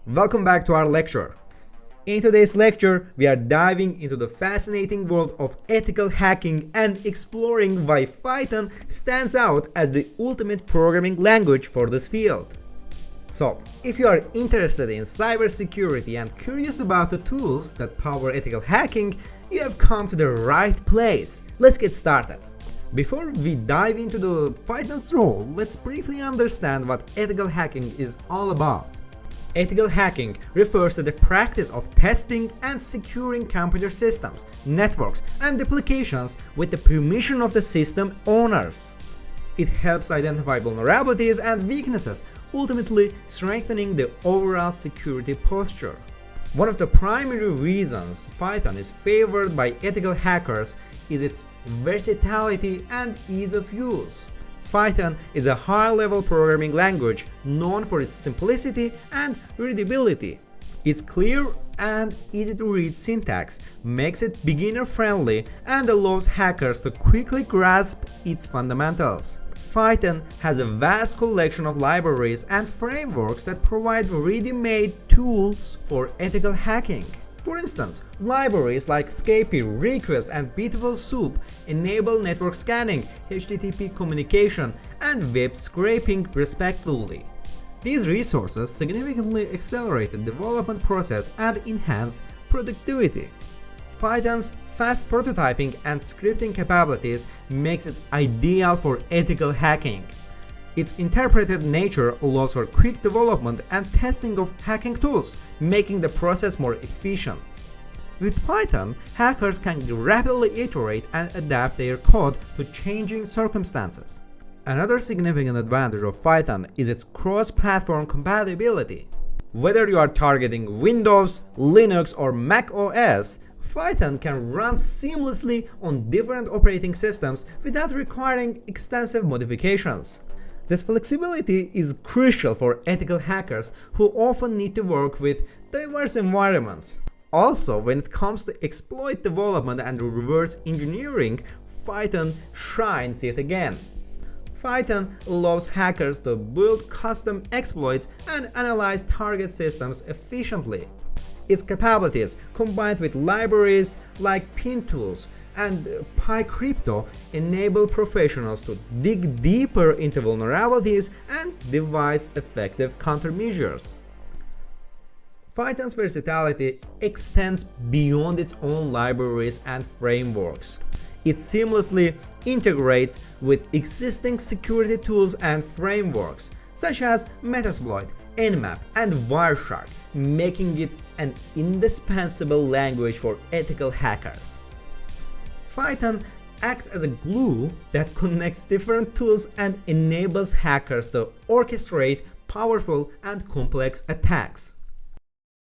Welcome back to our lecture. In today's lecture, we are diving into the fascinating world of ethical hacking and exploring why Python stands out as the ultimate programming language for this field. So, if you are interested in cybersecurity and curious about the tools that power ethical hacking, you have come to the right place. Let's get started. Before we dive into the Python's role, let's briefly understand what ethical hacking is all about. Ethical hacking refers to the practice of testing and securing computer systems, networks, and applications with the permission of the system owners. It helps identify vulnerabilities and weaknesses, ultimately strengthening the overall security posture. One of the primary reasons Python is favored by ethical hackers is its versatility and ease of use. Python is a high-level programming language known for its simplicity and readability. Its clear and easy-to-read syntax makes it beginner-friendly and allows hackers to quickly grasp its fundamentals. Python has a vast collection of libraries and frameworks that provide ready-made tools for ethical hacking. For instance, libraries like Scrapy, Request, and BeautifulSoup enable network scanning, HTTP communication, and web scraping respectively. These resources significantly accelerate the development process and enhance productivity. Python's fast prototyping and scripting capabilities makes it ideal for ethical hacking. Its interpreted nature allows for quick development and testing of hacking tools, making the process more efficient. With Python, hackers can rapidly iterate and adapt their code to changing circumstances. Another significant advantage of Python is its cross-platform compatibility. Whether you are targeting Windows, Linux, or Mac OS, Python can run seamlessly on different operating systems without requiring extensive modifications. This flexibility is crucial for ethical hackers who often need to work with diverse environments. Also, when it comes to exploit development and reverse engineering, Python shines yet again. Python allows hackers to build custom exploits and analyze target systems efficiently. Its capabilities, combined with libraries like Pwntools and PyCrypto, enable professionals to dig deeper into vulnerabilities and devise effective countermeasures. Python's versatility extends beyond its own libraries and frameworks. It seamlessly integrates with existing security tools and frameworks, such as Metasploit, Nmap, and Wireshark, making it an indispensable language for ethical hackers. Python acts as a glue that connects different tools and enables hackers to orchestrate powerful and complex attacks.